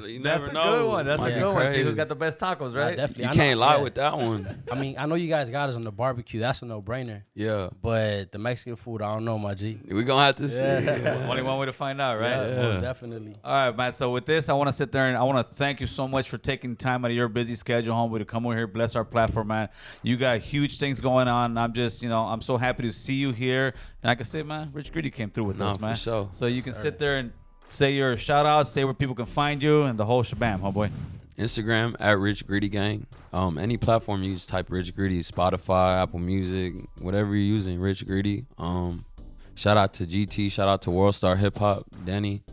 one. You That's never a know. good one. That's Might a be good one. See crazy. who's got the best tacos, Nah, right? definitely. You I know- can't lie yeah. with that one. I mean, I know you guys got us on the barbecue. That's a no-brainer. Yeah, But the Mexican food, I don't know, my G. we gonna have to see. Only one way to find out, right? Yeah, most definitely. All right, man. So with this, I want to sit there and I want to thank you so much for taking time out of your busy schedule, homeboy, to come over here, bless our platform, man. You got huge things going on. I'm just, I'm so happy to see you here. And I can say, man, Rich Greedy came through with Nah, us, for man. sure. So you can sit there and say your shout outs, say where people can find you, and the whole shabam, homeboy. Instagram at Rich Greedy Gang. Any platform you just type Rich Greedy, Spotify, Apple Music, whatever you're using, Rich Greedy. Shout out to GT, shout out to World Star Hip Hop, Danny.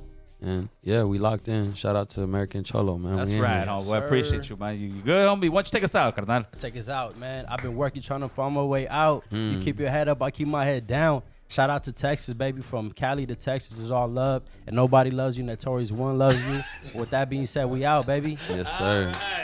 And yeah, we locked in. Shout out to American Cholo, man. That's We in right, here. homeboy. I appreciate you, man. You good, homie? Why don't you take us out, carnal? Take us out, man. I've been working trying to find my way out. Hmm. You keep your head up, I keep my head down. Shout out to Texas, baby. From Cali to Texas is all love. And nobody loves you. Notorious One loves you. With that being said, we out, baby. Yes, sir. All right.